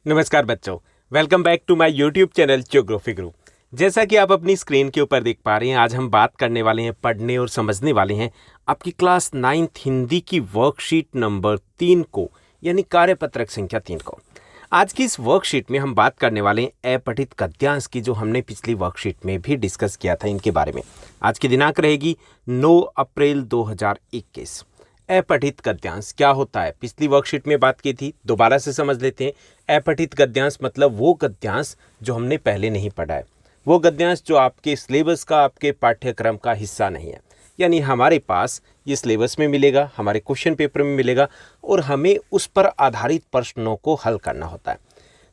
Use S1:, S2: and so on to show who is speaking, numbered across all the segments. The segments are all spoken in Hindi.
S1: नमस्कार बच्चों, welcome back to my YouTube channel geography Guru. जैसा कि आप अपनी स्क्रीन के ऊपर देख पा रहे हैं, आज हम बात करने वाले हैं, पढ़ने और समझने वाले हैं आपकी क्लास 9th हिंदी की वर्कशीट नंबर 3 को, यानी कार्यपत्रक संख्या 3 को। आज की इस वर्कशीट में हम बात करने वाले हैं अपठित गद्यांश की, जो हमने पिछली वर्कशीट में भी डिस्कस किया था इनके बारे में। आज की दिनांक रहेगी 9 अप्रैल 2021। अपठित गद्यांश क्या होता है, पिछली वर्कशीट में बात की थी, दोबारा से समझ लेते हैं। अपठित गद्यांश मतलब वो गद्यांश जो हमने पहले नहीं पढ़ा है, वो गद्यांश जो आपके सिलेबस का, आपके पाठ्यक्रम का हिस्सा नहीं है। यानी हमारे पास ये सिलेबस में मिलेगा, हमारे क्वेश्चन पेपर में मिलेगा और हमें उस पर आधारित प्रश्नों को हल करना होता है।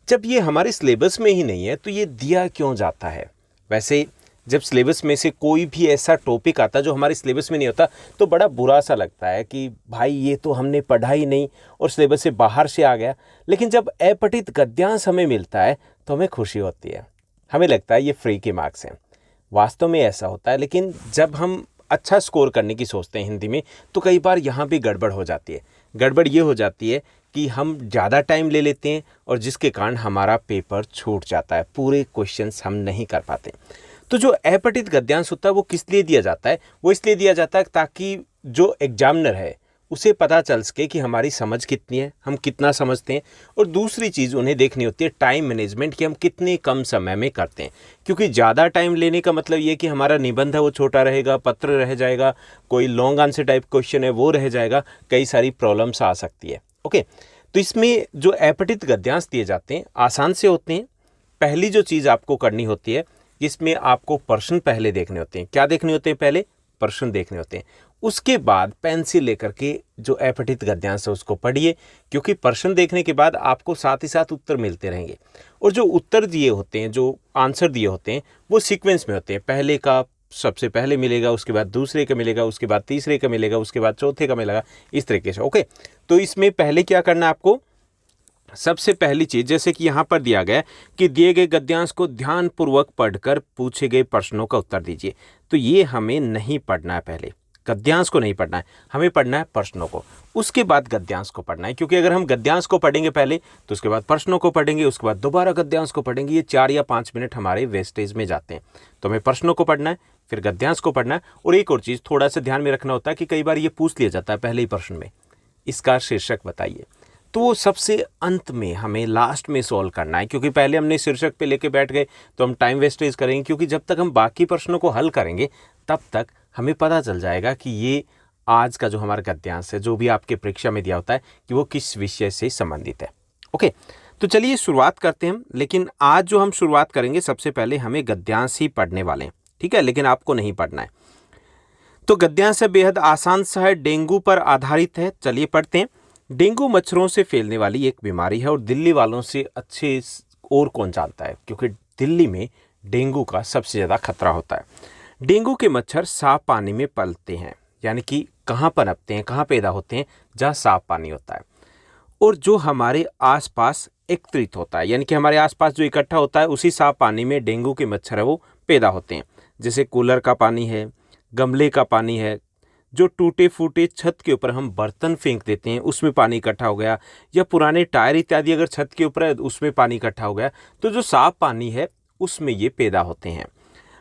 S1: जब ये हमारे सिलेबस में ही नहीं है तो ये दिया क्यों जाता है? वैसे जब सिलेबस में से कोई भी ऐसा टॉपिक आता जो हमारे सिलेबस में नहीं होता तो बड़ा बुरा सा लगता है कि भाई ये तो हमने पढ़ा ही नहीं और सिलेबस से बाहर से आ गया। लेकिन जब अपठित गद्यांश हमें मिलता है तो हमें खुशी होती है, हमें लगता है ये फ्री के मार्क्स हैं। वास्तव में ऐसा होता है, लेकिन जब हम अच्छा स्कोर करने की सोचते हैं हिंदी में तो कई बार यहाँ भी गड़बड़ हो जाती है। गड़बड़ ये हो जाती है कि हम ज़्यादा टाइम ले लेते हैं और जिसके कारण हमारा पेपर छूट जाता है, पूरे क्वेश्चंस हम नहीं कर पाते। तो जो अपठित गद्यांश होता है वो किस लिए दिया जाता है? वो इसलिए दिया जाता है ताकि जो एग्जामिनर है उसे पता चल सके कि हमारी समझ कितनी है, हम कितना समझते हैं। और दूसरी चीज़ उन्हें देखनी होती है टाइम मैनेजमेंट, कि हम कितने कम समय में करते हैं। क्योंकि ज़्यादा टाइम लेने का मतलब ये कि हमारा निबंध है वो छोटा रहेगा, पत्र रह जाएगा, कोई लॉन्ग आंसर टाइप क्वेश्चन है वो रह जाएगा, कई सारी प्रॉब्लम्स आ सकती है। ओके, तो इसमें जो अपठित गद्यांश दिए जाते हैं आसान से होते हैं। पहली जो चीज़ आपको करनी होती है, इसमें आपको प्रश्न पहले देखने होते हैं। क्या देखने होते हैं? पहले प्रश्न देखने होते हैं। उसके बाद पेंसिल लेकर के जो अपठित गद्यांश है उसको पढ़िए, क्योंकि प्रश्न देखने के बाद आपको साथ ही साथ उत्तर मिलते रहेंगे। और जो उत्तर दिए होते हैं, जो आंसर दिए होते हैं, वो सीक्वेंस में होते हैं। पहले का सबसे पहले मिलेगा, उसके बाद दूसरे का मिलेगा, उसके बाद तीसरे का मिलेगा, उसके बाद चौथे का मिलेगा, इस तरीके से। ओके, तो इसमें पहले क्या करना है आपको? सबसे पहली चीज, जैसे कि यहाँ पर दिया गया कि दिए गए गद्यांश को ध्यानपूर्वक पढ़कर पूछे गए प्रश्नों का उत्तर दीजिए। तो ये हमें नहीं पढ़ना है, पहले गद्यांश को नहीं पढ़ना है, हमें पढ़ना है प्रश्नों को, उसके बाद गद्यांश को पढ़ना है। क्योंकि अगर हम गद्यांश को पढ़ेंगे पहले तो उसके बाद प्रश्नों को पढ़ेंगे, उसके बाद दोबारा गद्यांश को पढ़ेंगे, ये 4 या 5 मिनट हमारे वेस्टेज में जाते हैं। तो हमें प्रश्नों को पढ़ना है, फिर गद्यांश को पढ़ना है। और एक और चीज़ थोड़ा सा ध्यान में रखना होता है कि कई बार ये पूछ लिया जाता है पहले ही प्रश्न में, इसका शीर्षक बताइए। तो वो सबसे अंत में हमें लास्ट में सॉल्व करना है, क्योंकि पहले हमने शीर्षक पे लेके बैठ गए तो हम टाइम वेस्टेज करेंगे। क्योंकि जब तक हम बाकी प्रश्नों को हल करेंगे तब तक हमें पता चल जाएगा कि ये आज का जो हमारा गद्यांश है, जो भी आपके परीक्षा में दिया होता है, कि वो किस विषय से संबंधित है। ओके, तो चलिए शुरुआत करते हैं हम। लेकिन आज जो हम शुरुआत करेंगे, सबसे पहले हमें गद्यांश ही पढ़ने वाले हैं, ठीक है? लेकिन आपको नहीं पढ़ना है। तो गद्यांश है बेहद आसान सा है, डेंगू पर आधारित है। चलिए पढ़ते हैं। डेंगू मच्छरों से फैलने वाली एक बीमारी है और दिल्ली वालों से अच्छे और कौन जानता है, क्योंकि दिल्ली में डेंगू का सबसे ज़्यादा खतरा होता है। डेंगू के मच्छर साफ पानी में पलते हैं, यानी कि कहाँ पनपते हैं, कहाँ पैदा होते हैं? जहाँ साफ पानी होता है। और जो हमारे आसपास एकत्रित होता है, यानी कि हमारे आसपास जो इकट्ठा होता है, उसी साफ पानी में डेंगू के मच्छर है वो पैदा होते हैं। जैसे कूलर का पानी है, गमले का पानी है, जो टूटे फूटे छत के ऊपर हम बर्तन फेंक देते हैं उसमें पानी इकट्ठा हो गया, या पुराने टायर इत्यादि अगर छत के ऊपर है उसमें पानी इकट्ठा हो गया, तो जो साफ पानी है उसमें ये पैदा होते हैं।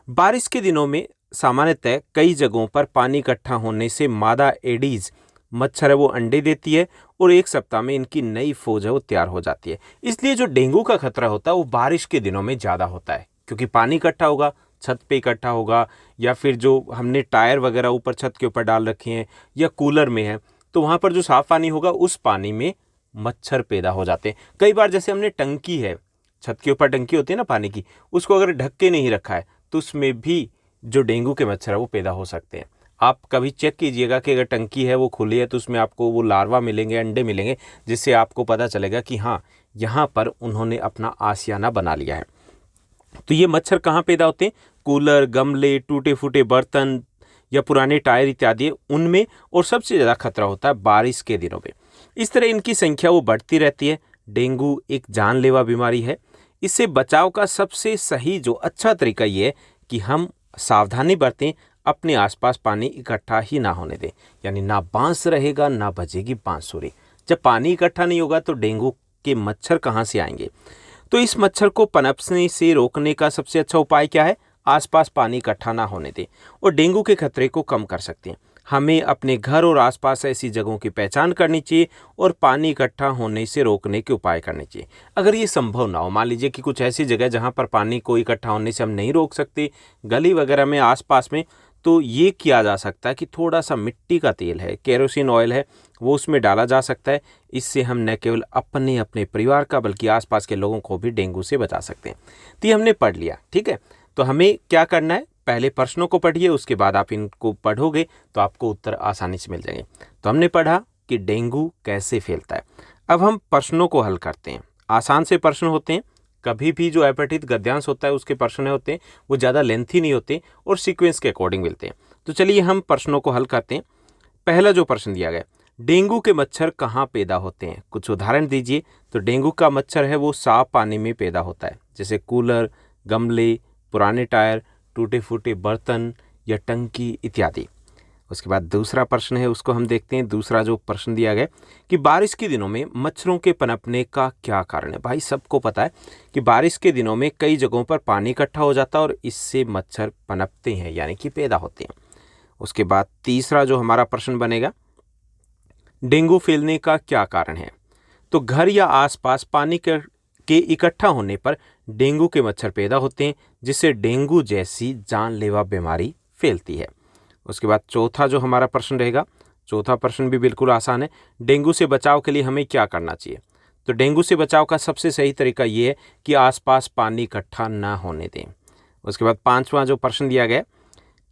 S1: बारिश के दिनों में सामान्यतः कई जगहों पर पानी इकट्ठा होने से मादा एडीज मच्छर है वो अंडे देती है और 1 सप्ताह में इनकी नई फौज है वो तैयार हो जाती है। इसलिए जो डेंगू का खतरा होता है वो बारिश के दिनों में ज़्यादा होता है, क्योंकि पानी इकट्ठा होगा, छत पे इकट्ठा होगा, या फिर जो हमने टायर वगैरह ऊपर छत के ऊपर डाल रखे हैं या कूलर में है, तो वहाँ पर जो साफ पानी होगा उस पानी में मच्छर पैदा हो जाते हैं। कई बार जैसे हमने टंकी है, छत के ऊपर टंकी होती है ना पानी की, उसको अगर ढक के नहीं रखा है तो उसमें भी जो डेंगू के मच्छर है वो पैदा हो सकते हैं। आप कभी चेक कीजिएगा कि अगर टंकी है वो खुली है तो उसमें आपको वो लार्वा मिलेंगे, अंडे मिलेंगे, जिससे आपको पता चलेगा कि हाँ, यहाँ पर उन्होंने अपना आशियाना बना लिया है। तो ये मच्छर कहाँ पैदा होते हैं? कूलर, गमले, टूटे फूटे बर्तन या पुराने टायर इत्यादि उनमें, और सबसे ज़्यादा खतरा होता है बारिश के दिनों में। इस तरह इनकी संख्या वो बढ़ती रहती है। डेंगू एक जानलेवा बीमारी है। इससे बचाव का सबसे सही जो अच्छा तरीका ये है कि हम सावधानी बरतें, अपने आसपास पानी इकट्ठा ही ना होने दें। यानी ना बांस रहेगा, ना बजेगी बांसुरी। जब पानी इकट्ठा नहीं होगा तो डेंगू के मच्छर कहाँ से आएंगे? तो इस मच्छर को पनपने से रोकने का सबसे अच्छा उपाय क्या है? आसपास पानी इकट्ठा ना होने दें और डेंगू के खतरे को कम कर सकते हैं। हमें अपने घर और आसपास ऐसी जगहों की पहचान करनी चाहिए और पानी इकट्ठा होने से रोकने के उपाय करने चाहिए। अगर ये संभव ना हो, मान लीजिए कि कुछ ऐसी जगह जहाँ पर पानी को इकट्ठा होने से हम नहीं रोक सकते, गली वगैरह में आसपास में, तो ये किया जा सकता है कि थोड़ा सा मिट्टी का तेल है, केरोसिन ऑयल है, वो उसमें डाला जा सकता है। इससे हम न केवल अपने परिवार का बल्कि आसपास के लोगों को भी डेंगू से बचा सकते हैं। तो ये हमने पढ़ लिया, ठीक है। तो हमें क्या करना है? पहले प्रश्नों को पढ़िए, उसके बाद आप इनको पढ़ोगे तो आपको उत्तर आसानी से मिल जाएंगे। तो हमने पढ़ा कि डेंगू कैसे फैलता है। अब हम प्रश्नों को हल करते हैं। आसान से प्रश्न होते हैं। कभी भी जो अपठित गद्यांश होता है उसके प्रश्न होते हैं वो ज़्यादा लेंथी नहीं होते और सीक्वेंस के अकॉर्डिंग मिलते हैं। तो चलिए हम प्रश्नों को हल करते हैं। पहला जो प्रश्न दिया गया, डेंगू के मच्छर कहाँ पैदा होते हैं? कुछ उदाहरण दीजिए। तो डेंगू का मच्छर है वो साफ पानी में पैदा होता है, जैसे कूलर, गमले, पुराने टायर, टूटे फूटे बर्तन या टंकी इत्यादि। उसके बाद दूसरा प्रश्न है, उसको हम देखते हैं। दूसरा जो प्रश्न दिया गया कि बारिश के दिनों में मच्छरों के पनपने का क्या कारण है? भाई सबको पता है कि बारिश के दिनों में कई जगहों पर पानी इकट्ठा हो जाता है और इससे मच्छर पनपते हैं, यानी कि पैदा होते हैं। उसके बाद तीसरा जो हमारा प्रश्न बनेगा, डेंगू फैलने का क्या कारण है? तो घर या आसपास पानी के इकट्ठा होने पर डेंगू के मच्छर पैदा होते हैं, जिससे डेंगू जैसी जानलेवा बीमारी फैलती है। उसके बाद चौथा जो हमारा प्रश्न रहेगा, चौथा प्रश्न भी बिल्कुल आसान है। डेंगू से बचाव के लिए हमें क्या करना चाहिए? तो डेंगू से बचाव का सबसे सही तरीका ये है कि आसपास पानी इकट्ठा ना होने दें। उसके बाद पांचवा जो प्रश्न दिया गया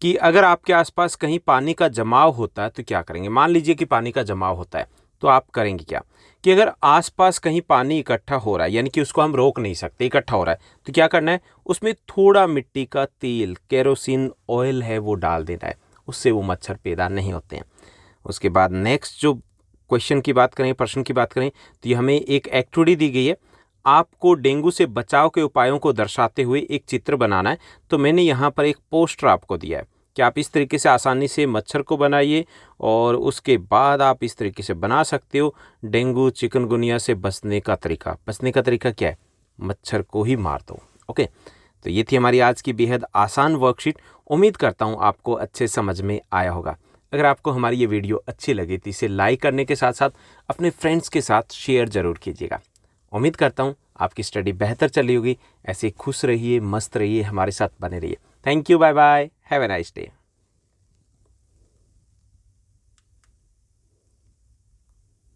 S1: कि अगर आपके आसपास कहीं पानी का जमाव होता है तो क्या करेंगे? मान लीजिए कि पानी का जमाव होता है तो आप करेंगे क्या? कि अगर आसपास कहीं पानी इकट्ठा हो रहा है, यानी कि उसको हम रोक नहीं सकते, इकट्ठा हो रहा है, तो क्या करना है? उसमें थोड़ा मिट्टी का तेल, केरोसिन ऑयल है वो डाल देना है, उससे वो मच्छर पैदा नहीं होते हैं। उसके बाद नेक्स्ट जो क्वेश्चन की बात करें, प्रश्न की बात करें, तो ये हमें एक एक्टिविटी दी गई है। आपको डेंगू से बचाव के उपायों को दर्शाते हुए एक चित्र बनाना है। तो मैंने यहाँ पर एक पोस्टर आपको दिया है कि आप इस तरीके से आसानी से मच्छर को बनाइए और उसके बाद आप इस तरीके से बना सकते हो डेंगू चिकनगुनिया से बचने का तरीका। बचने का तरीका क्या है? मच्छर को ही मार दो। ओके, तो ये थी हमारी आज की बेहद आसान वर्कशीट। उम्मीद करता हूँ आपको अच्छे समझ में आया होगा। अगर आपको हमारी ये वीडियो अच्छी लगी तो इसे लाइक करने के साथ साथ अपने फ्रेंड्स के साथ शेयर ज़रूर कीजिएगा। उम्मीद करता हूँ आपकी स्टडी बेहतर चली होगी। ऐसे खुश रहिए, मस्त रहिए, हमारे साथ बने रहिए। Thank you, bye bye, have a nice day.